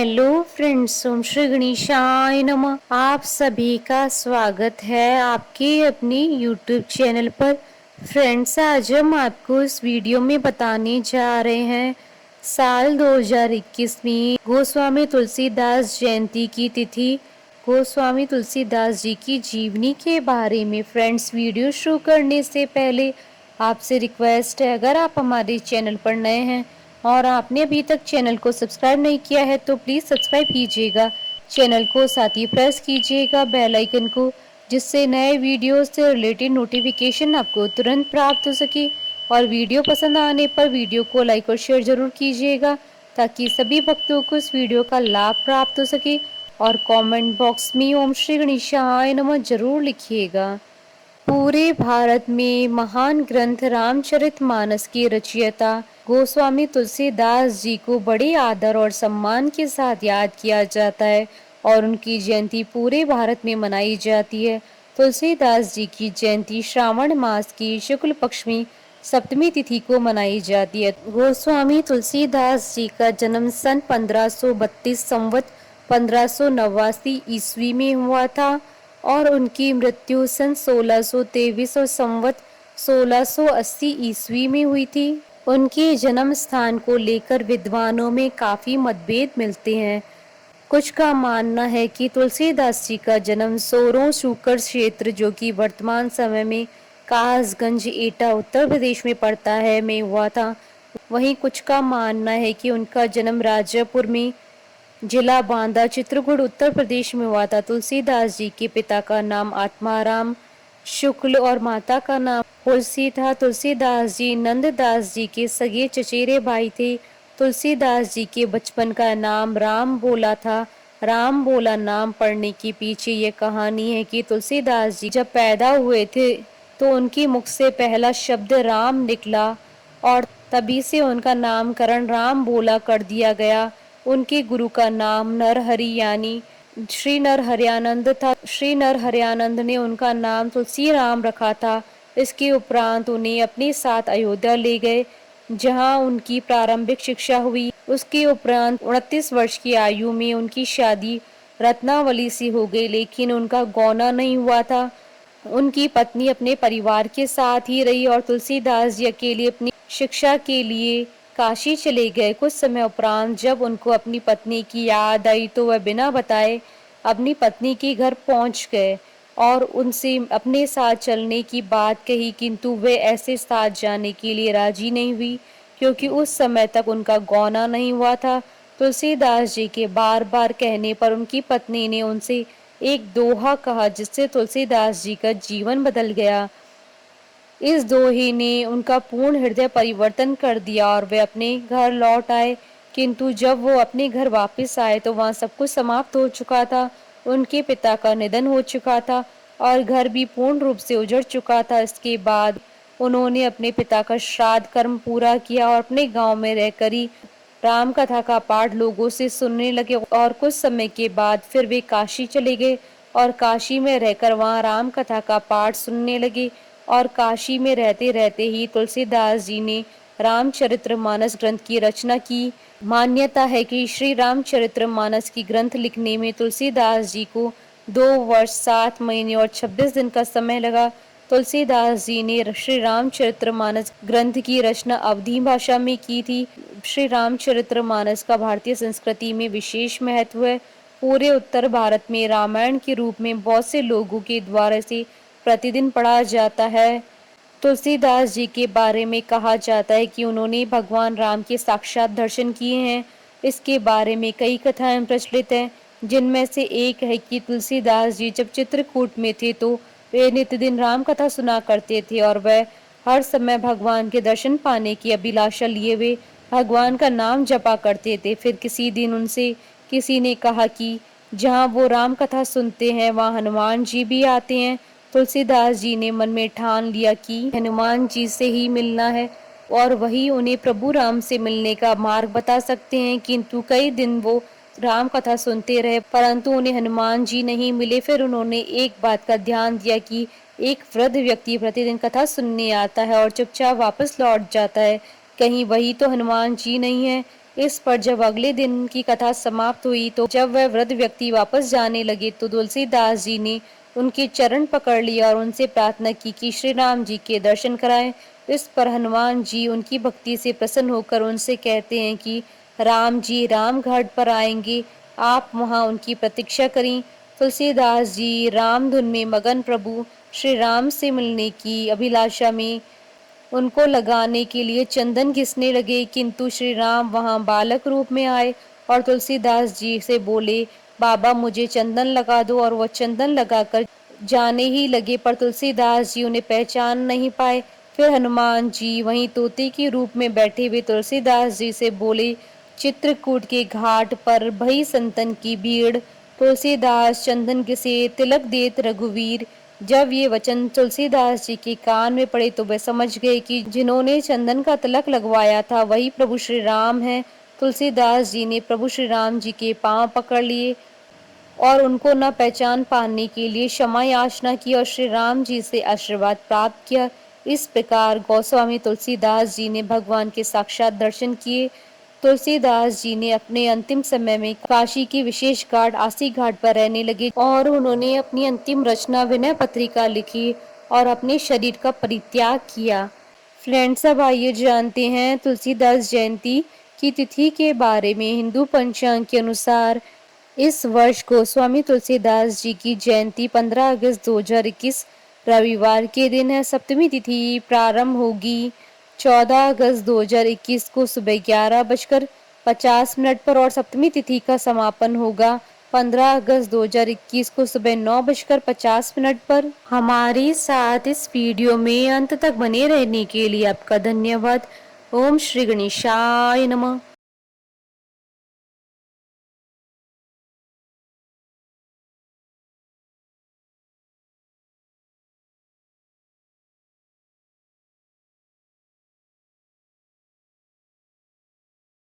Hello friends, ओम श्री गणेशाय नमः। आप सभी का स्वागत है आपके अपने यूट्यूब चैनल पर। फ्रेंड्स, आज हम आपको इस वीडियो में बताने जा रहे हैं साल 2021 में गोस्वामी तुलसीदास जयंती की तिथि, गोस्वामी तुलसीदास जी की जीवनी के बारे में। फ्रेंड्स, वीडियो शुरू करने से पहले आपसे रिक्वेस्ट है, अगर आप हमारे चैनल पर नए हैं और आपने अभी तक चैनल को सब्सक्राइब नहीं किया है तो प्लीज़ सब्सक्राइब कीजिएगा चैनल को, साथ ही प्रेस कीजिएगा बेल आइकन को, जिससे नए वीडियोस से रिलेटेड नोटिफिकेशन आपको तुरंत प्राप्त हो सके। और वीडियो पसंद आने पर वीडियो को लाइक और शेयर जरूर कीजिएगा ताकि सभी भक्तों को इस वीडियो का लाभ प्राप्त हो सके। और कमेंट बॉक्स में ओम श्री गणेशाय नमः जरूर लिखिएगा। पूरे भारत में महान ग्रंथ रामचरितमानस के रचयिता गोस्वामी तुलसीदास जी को बड़े आदर और सम्मान के साथ याद किया जाता है और उनकी जयंती पूरे भारत में मनाई जाती है। तुलसीदास जी की जयंती श्रावण मास की शुक्ल पक्ष में सप्तमी तिथि को मनाई जाती है। गोस्वामी तुलसीदास जी का जन्म सन 1532 संवत 1589 ईस्वी में हुआ था और उनकी मृत्यु सन 1623 और संवत 1680 ईस्वी में हुई थी। उनके जन्म स्थान को लेकर विद्वानों में काफी मतभेद मिलते हैं। कुछ का मानना है कि तुलसीदास जी का जन्म सोरों शूकर क्षेत्र, जो कि वर्तमान समय में कासगंज एटा उत्तर प्रदेश में पड़ता है, में हुआ था। वहीं कुछ का मानना है कि उनका जन्म राजापुर में, जिला बांदा, चित्रकूट उत्तर प्रदेश में हुआ था। तुलसीदास जी के पिता का नाम आत्माराम शुक्ल और माता का नाम तुलसी था। तुलसीदास जी नंददास जी के सगे चचेरे भाई थे। तुलसीदास जी के बचपन का नाम राम बोला था। राम बोला नाम पढ़ने के पीछे ये कहानी है कि तुलसीदास जी जब पैदा हुए थे तो उनके मुख से पहला शब्द राम निकला और तभी से उनका नामकरण राम बोला कर दिया गया। उनके गुरु का नाम नरहरि यानी श्री नरहरियानंद था। श्री नरहरियानंद ने उनका नाम तुलसी राम रखा था। इसके उपरांत उन्हें अपने साथ अयोध्या ले गए, जहां उनकी प्रारंभिक शिक्षा हुई। उसके उपरांत 29 वर्ष की आयु में उनकी शादी रत्नावली से हो गई, लेकिन उनका गौना नहीं हुआ था। उनकी पत्नी अपने परिवार के साथ ही रही और तुलसीदास जी अकेले अपनी शिक्षा के लिए काशी चले गए। कुछ समय उपरांत जब उनको अपनी पत्नी की याद आई तो वह बिना बताए अपनी पत्नी के घर पहुंच गए और उनसे अपने साथ चलने की बात कही, किंतु वे ऐसे साथ जाने के लिए राजी नहीं हुई क्योंकि उस समय तक उनका गौना नहीं हुआ था। तुलसीदास जी के बार बार कहने पर उनकी पत्नी ने उनसे एक दोहा कहा, जिससे तुलसीदास जी का जीवन बदल गया। इस दोहे ने उनका पूर्ण हृदय परिवर्तन कर दिया और वे अपने घर लौट आए। किंतु जब वो अपने घर वापस आए तो वहाँ सब कुछ समाप्त हो चुका था। उनके पिता का निधन हो चुका था और घर भी पूर्ण रूप से उजड़ चुका था। इसके बाद उन्होंने अपने पिता का श्राद्ध कर्म पूरा किया और अपने गांव में रहकर ही राम कथा का पाठ लोगों से सुनने लगे और कुछ समय के बाद फिर वे काशी चले गए और काशी में रहकर वहाँ राम कथा का पाठ सुनने लगे। और काशी में रहते रहते ही तुलसीदास जी ने रामचरितमानस ग्रंथ की रचना की। मान्यता है कि श्री रामचरितमानस की ग्रंथ लिखने में तुलसीदास जी को 2 वर्ष 7 महीने और 26 दिन का समय लगा। तुलसीदास जी ने श्री रामचरितमानस ग्रंथ की रचना अवधी भाषा में की थी। श्री रामचरितमानस का भारतीय संस्कृति में विशेष महत्व है। पूरे उत्तर भारत में रामायण के रूप में बहुत से लोगों के द्वारा से प्रतिदिन पढ़ा जाता है। तुलसीदास जी के बारे में कहा जाता है कि उन्होंने भगवान राम के साक्षात दर्शन किए हैं। इसके बारे में कई कथाएं प्रचलित हैं, जिनमें से एक है कि तुलसीदास जी जब चित्रकूट में थे तो वे नित्यदिन राम कथा सुना करते थे और वह हर समय भगवान के दर्शन पाने की अभिलाषा लिए वे भगवान का नाम जपा करते थे। फिर किसी दिन उनसे किसी ने कहा कि जहाँ वो राम कथा सुनते हैं वहाँ हनुमान जी भी आते हैं। तुलसीदास जी ने मन में ठान लिया कि हनुमान जी से ही मिलना है और वही उन्हें प्रभु राम से मिलने का मार्ग बता सकते हैं। किंतु कई दिन वो राम कथा सुनते रहे परंतु उन्हें हनुमान जी नहीं मिले। फिर उन्होंने एक बात का ध्यान दिया कि एक वृद्ध व्यक्ति प्रतिदिन कथा सुनने आता है और चुपचाप वापस लौट जाता है, कहीं वही तो हनुमान जी नहीं है। इस पर जब अगले दिन की कथा समाप्त हुई तो जब वह वृद्ध व्यक्ति वापस जाने लगे तो तुलसीदास जी ने उनके चरण पकड़ लिया और उनसे प्रार्थना की कि श्री राम जी के दर्शन कराएं। इस पर हनुमान जी उनकी भक्ति से प्रसन्न होकर उनसे कहते हैं कि राम जी राम घाट पर आएंगे, आप वहां उनकी प्रतीक्षा करें। तुलसीदास जी राम धुन में मगन प्रभु श्री राम से मिलने की अभिलाषा में उनको लगाने के लिए चंदन घिसने लगे, किंतु श्री राम वहां बालक रूप में आए और तुलसीदास जी से बोले, बाबा मुझे चंदन लगा दो। और वह चंदन लगाकर जाने ही लगे, पर तुलसीदास जी उन्हें पहचान नहीं पाए। फिर हनुमान जी वहीं तोते के रूप में बैठे हुए तुलसीदास जी से बोले, चित्रकूट के घाट पर भई संतन की भीड़, तुलसीदास चंदन घिसे तिलक देत रघुवीर। जब ये वचन तुलसीदास जी के कान में पड़े तो वे समझ गए कि जिन्होंने चंदन का तिलक लगवाया था वही प्रभु श्री राम हैं। तुलसीदास जी ने प्रभु श्री राम जी के पांव पकड़ लिए और उनको न पहचान पाने के लिए क्षमा याचना की और श्री राम जी से आशीर्वाद प्राप्त किया। इस प्रकार गोस्वामी तुलसीदास जी ने भगवान के साक्षात दर्शन किए। तुलसीदास जी ने अपने अंतिम समय में काशी की विशेष घाट आसी घाट पर रहने लगे और उन्होंने अपनी अंतिम रचना विनय पत्रिका लिखी और अपने शरीर का परित्याग किया। फ्रेंड्स, अब आइए जानते हैं तुलसीदास जयंती की तिथि के बारे में। हिंदू पंचांग के अनुसार इस वर्ष गोस्वामी तुलसीदास जी की जयंती 15 अगस्त 2021 रविवार के दिन है। सप्तमी तिथि प्रारंभ होगी 14 अगस्त 2021 को सुबह 11:50 पर और सप्तमी तिथि का समापन होगा 15 अगस्त 2021 को सुबह 9:50 पर। हमारे साथ इस वीडियो में अंत तक बने रहने के लिए आपका धन्यवाद। ओम श्री गणेशाय नमः।